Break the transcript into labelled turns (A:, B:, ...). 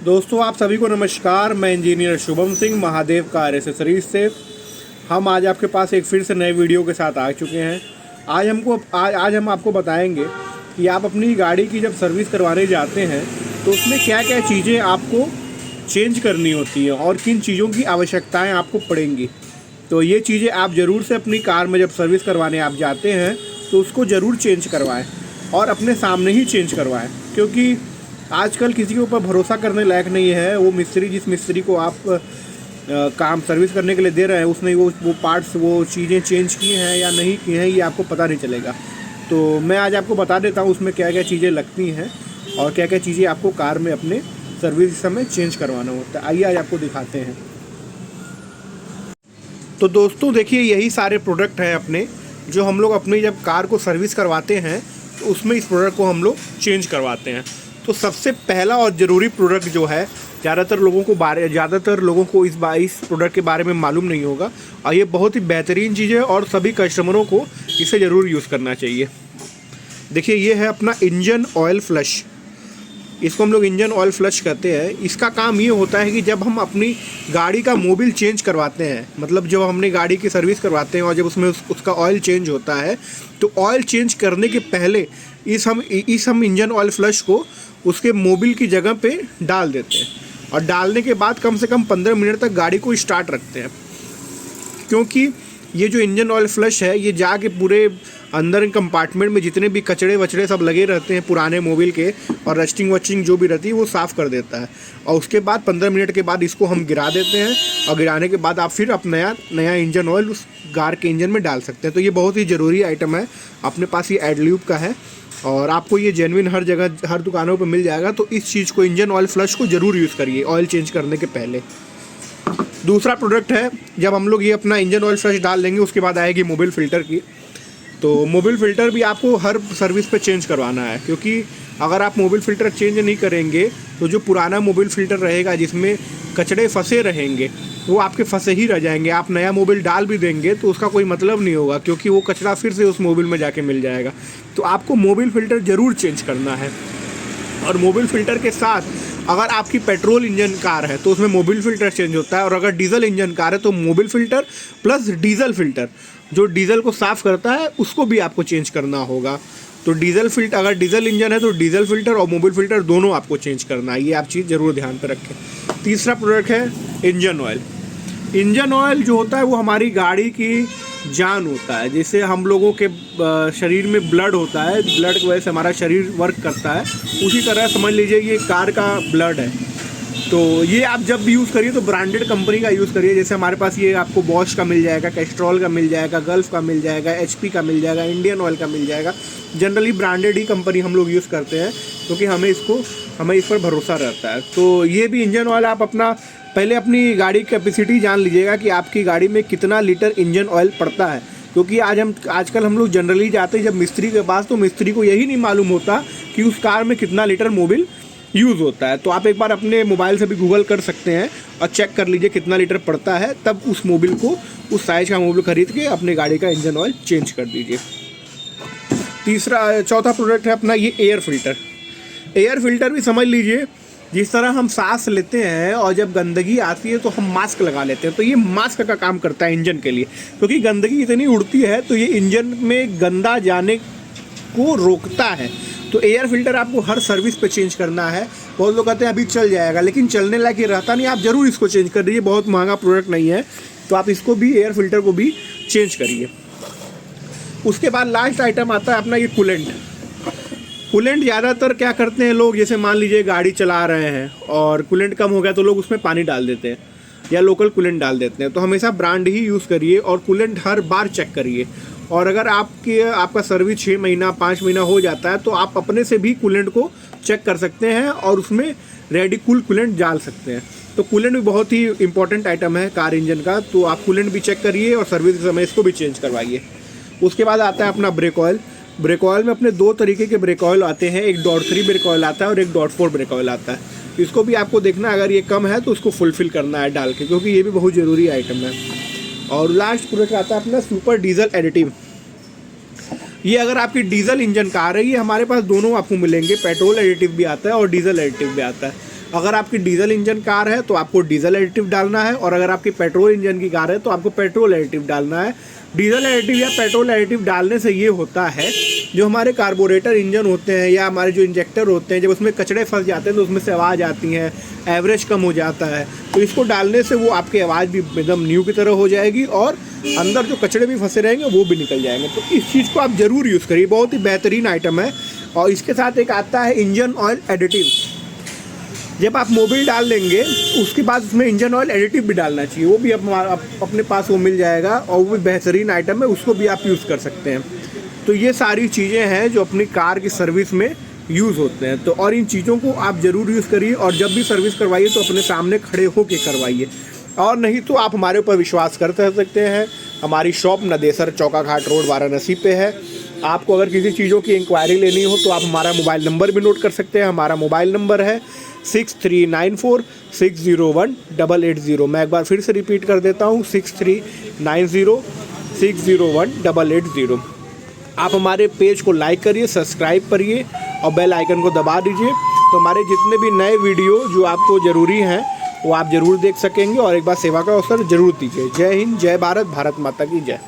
A: दोस्तों आप सभी को नमस्कार। मैं engineer Shubham Singh Mahadev car accessories से हम आज आपके पास एक फिर से नए वीडियो के साथ आ चुके हैं। आज हम आपको बताएंगे कि आप अपनी गाड़ी की जब सर्विस करवाने जाते हैं तो उसमें क्या क्या चीज़ें आपको चेंज करनी होती हैं और किन चीज़ों की आवश्यकताएं आपको पड़ेंगी। तो ये चीज़ें आप ज़रूर से अपनी कार में जब सर्विस करवाने आप जाते हैं तो उसको ज़रूर चेंज करवाएं और अपने सामने ही चेंज करवाएं, क्योंकि आजकल किसी के ऊपर भरोसा करने लायक नहीं है। वो मिस्त्री जिस मिस्त्री को आप काम सर्विस करने के लिए दे रहे हैं उसने वो पार्ट्स वो चीज़ें चेंज की हैं या नहीं की हैं, ये आपको पता नहीं चलेगा। तो मैं आज आपको बता देता हूँ उसमें क्या क्या चीज़ें लगती हैं और क्या क्या चीज़ें आपको कार में अपने सर्विस समय चेंज करवाना होता है। आइए आज आपको दिखाते हैं। तो दोस्तों देखिए, यही सारे प्रोडक्ट हैं अपने, जो हम लोग अपनी जब कार को सर्विस करवाते हैं तो उसमें इस प्रोडक्ट को हम लोग चेंज करवाते हैं। तो सबसे पहला और ज़रूरी प्रोडक्ट जो है, ज़्यादातर लोगों को इस प्रोडक्ट के बारे में मालूम नहीं होगा और ये बहुत ही बेहतरीन चीज़ है और सभी कस्टमरों को इसे ज़रूर यूज़ करना चाहिए। देखिए, ये है अपना इंजन ऑयल फ्लश। इसको हम लोग इंजन ऑयल फ्लश कहते हैं। इसका काम ये होता है कि जब हम अपनी गाड़ी का मोबिल चेंज करवाते हैं, मतलब जब हमने गाड़ी की सर्विस करवाते हैं और जब उसमें उसका ऑयल चेंज होता है, तो ऑयल चेंज करने के पहले इस हम इंजन ऑयल फ्लश को उसके मोबिल की जगह पे डाल देते हैं और डालने के बाद कम से कम 15 मिनट तक गाड़ी को स्टार्ट रखते हैं, क्योंकि ये जो इंजन ऑयल फ्लश है ये जाके पूरे अंदर कंपार्टमेंट में जितने भी कचड़े वचड़े सब लगे रहते हैं पुराने मोबिल के और रस्टिंग वस्टिंग जो भी रहती है वो साफ़ कर देता है। और उसके बाद 15 मिनट के बाद इसको हम गिरा देते हैं और गिराने के बाद आप फिर नया इंजन ऑयल उस कार के इंजन में डाल सकते हैं। तो ये बहुत ही ज़रूरी आइटम है। अपने पास ये एडल्यूब का है और आपको ये जेन्युइन हर जगह हर दुकानों पर मिल जाएगा। तो इस चीज़ को, इंजन ऑयल फ्लश को ज़रूर यूज़ करिए ऑयल चेंज करने के पहले। दूसरा प्रोडक्ट है, जब हम लोग ये अपना इंजन ऑयल फ्लश डाल लेंगे उसके बाद आएगी मोबिल फ़िल्टर की। तो मोबिल फ़िल्टर भी आपको हर सर्विस पे चेंज करवाना है, क्योंकि अगर आप मोबिल फ़िल्टर चेंज नहीं करेंगे तो जो पुराना मोबिल फ़िल्टर रहेगा जिसमें कचड़े फंसे रहेंगे वो आपके फंसे ही रह जाएंगे। आप नया मोबिल डाल भी देंगे तो उसका कोई मतलब नहीं होगा, क्योंकि वो कचरा फिर से उस मोबिल में जाके मिल जाएगा। तो आपको मोबिल फ़िल्टर ज़रूर चेंज करना है। और मोबिल फ़िल्टर के साथ अगर आपकी पेट्रोल इंजन कार है तो उसमें मोबिल फ़िल्टर चेंज होता है, और अगर डीजल इंजन कार है तो Mobil filter plus diesel filter जो डीजल को साफ़ करता है उसको भी आपको चेंज करना होगा। तो अगर डीजल इंजन है तो डीजल फ़िल्टर और मोबिल फ़िल्टर दोनों आपको चेंज करना है। ये आप चीज़ ज़रूर ध्यान पर रखें। तीसरा प्रोडक्ट है इंजन ऑयल। इंजन ऑयल जो होता है वो हमारी गाड़ी की जान होता है। जैसे हम लोगों के शरीर में ब्लड होता है, ब्लड की वजह से हमारा शरीर वर्क करता है, उसी तरह समझ लीजिए ये कार का ब्लड है। तो ये आप जब भी यूज़ करिए तो ब्रांडेड कंपनी का यूज़ करिए। जैसे हमारे पास ये आपको बॉश का मिल जाएगा, कैस्ट्रॉल का मिल जाएगा, गल्फ का मिल जाएगा, HP का मिल जाएगा, इंडियन ऑयल का मिल जाएगा। जनरली ब्रांडेड ही कंपनी हम लोग यूज़ करते हैं, क्योंकि हमें इस पर भरोसा रहता है। तो ये भी इंजन ऑयल आप पहले अपनी गाड़ी की कैपेसिटी जान लीजिएगा कि आपकी गाड़ी में कितना लीटर इंजन ऑयल पड़ता है, क्योंकि आजकल हम लोग जनरली जाते हैं जब मिस्त्री के पास, तो मिस्त्री को यही नहीं मालूम होता कि उस कार में कितना लीटर मोबिल यूज़ होता है। तो आप एक बार अपने मोबाइल से भी गूगल कर सकते हैं और चेक कर लीजिए कितना लीटर पड़ता है, तब उस साइज़ का मोबिल खरीद के अपनी गाड़ी का इंजन ऑयल चेंज कर दीजिए। चौथा प्रोडक्ट है अपना ये एयर फ़िल्टर। एयर फ़िल्टर भी समझ लीजिए, जिस तरह हम सांस लेते हैं और जब गंदगी आती है तो हम मास्क लगा लेते हैं, तो ये मास्क का काम करता है इंजन के लिए, क्योंकि गंदगी इतनी उड़ती है तो ये इंजन में गंदा जाने को रोकता है। तो एयर फ़िल्टर आपको हर सर्विस पे चेंज करना है। बहुत लोग कहते हैं अभी चल जाएगा, लेकिन चलने लायक ये रहता नहीं। आप ज़रूर इसको चेंज कर दीजिए, बहुत महंगा प्रोडक्ट नहीं है, तो आप इसको भी, एयर फ़िल्टर को भी चेंज करिए। उसके बाद लास्ट आइटम आता है अपना ये कूलेंट। कूलेंट ज़्यादातर क्या करते हैं लोग, जैसे मान लीजिए गाड़ी चला रहे हैं और कूलेंट कम हो गया तो लोग उसमें पानी डाल देते हैं या लोकल कूलेंट डाल देते हैं। तो हमेशा ब्रांड ही यूज़ करिए और कूलेंट हर बार चेक करिए। और अगर आपका सर्विस 6 महीना 5 महीना हो जाता है तो आप अपने से भी कूलेंट को चेक कर सकते हैं और उसमें रेडी कूलेंट डाल सकते हैं। तो कूलेंट भी बहुत ही इंपॉर्टेंट आइटम है कार इंजन का, तो आप कूलेंट भी चेक करिए और सर्विस के समय इसको भी चेंज करवाइए। उसके बाद आता है अपना ब्रेक ऑयल। ब्रेक ऑयल में अपने 2 तरीके के ब्रेक ऑयल आते हैं, एक .3 ब्रेक ऑयल आता है और एक .4 ब्रेक ऑयल आता है। इसको भी आपको देखना है, अगर ये कम है तो उसको फुलफ़िल करना है डाल के, क्योंकि ये भी बहुत ज़रूरी आइटम है। और लास्ट प्रोडक्ट आता है अपना सुपर डीजल एडिटिव। ये अगर आपकी डीजल इंजन कार है, ये हमारे पास दोनों आपको मिलेंगे, पेट्रोल एडिटिव भी आता है और डीजल एडिटिव भी आता है। अगर आपकी डीजल इंजन कार है तो आपको डीजल एडिटिव डालना है, और अगर आपकी पेट्रोल इंजन की कार है तो आपको पेट्रोल एडिटिव डालना है। डीजल एडिटिव या पेट्रोल एडिटिव डालने से ये होता है, जो हमारे कार्बोरेटर इंजन होते हैं या हमारे जो इंजेक्टर होते हैं, जब उसमें कचड़े फंस जाते हैं तो उसमें से आवाज़ आती है, एवरेज कम हो जाता है। तो इसको डालने से वो आपकी आवाज़ भी एकदम न्यू की तरह हो जाएगी और अंदर जो कचड़े भी फंसे रहेंगे वो भी निकल जाएंगे। तो इस चीज़ को आप ज़रूर यूज़ करिए, बहुत ही बेहतरीन आइटम है। और इसके साथ एक आता है इंजन ऑयल एडिटिव। जब आप मोबिल डाल लेंगे उसके बाद उसमें इंजन ऑयल एडिटिव भी डालना चाहिए, वो भी अपने पास वो मिल जाएगा और वो भी बेहतरीन आइटम है, उसको भी आप यूज़ कर सकते हैं। तो ये सारी चीज़ें हैं जो अपनी कार की सर्विस में यूज़ होते हैं। तो और इन चीज़ों को आप ज़रूर यूज़ करिए, और जब भी सर्विस करवाइए तो अपने सामने खड़े होकर करवाइए, और नहीं तो आप हमारे ऊपर विश्वास कर सकते हैं। हमारी शॉप नदेसर चौका घाट रोड वाराणसी पे है। आपको अगर किसी चीज़ों की इंक्वायरी लेनी हो तो आप हमारा मोबाइल नंबर भी नोट कर सकते हैं। हमारा मोबाइल नंबर है 6394601880। मैं एक बार फिर से रिपीट कर देता हूँ, 6390601880। आप हमारे पेज को लाइक करिए, सब्सक्राइब करिए और बेल आइकन को दबा दीजिए, तो हमारे जितने भी नए वीडियो जो आपको ज़रूरी हैं वो आप ज़रूर देख सकेंगे। और एक बार सेवा का अवसर ज़रूर दीजिए। जय हिंद, जय भारत, भारत माता की जय।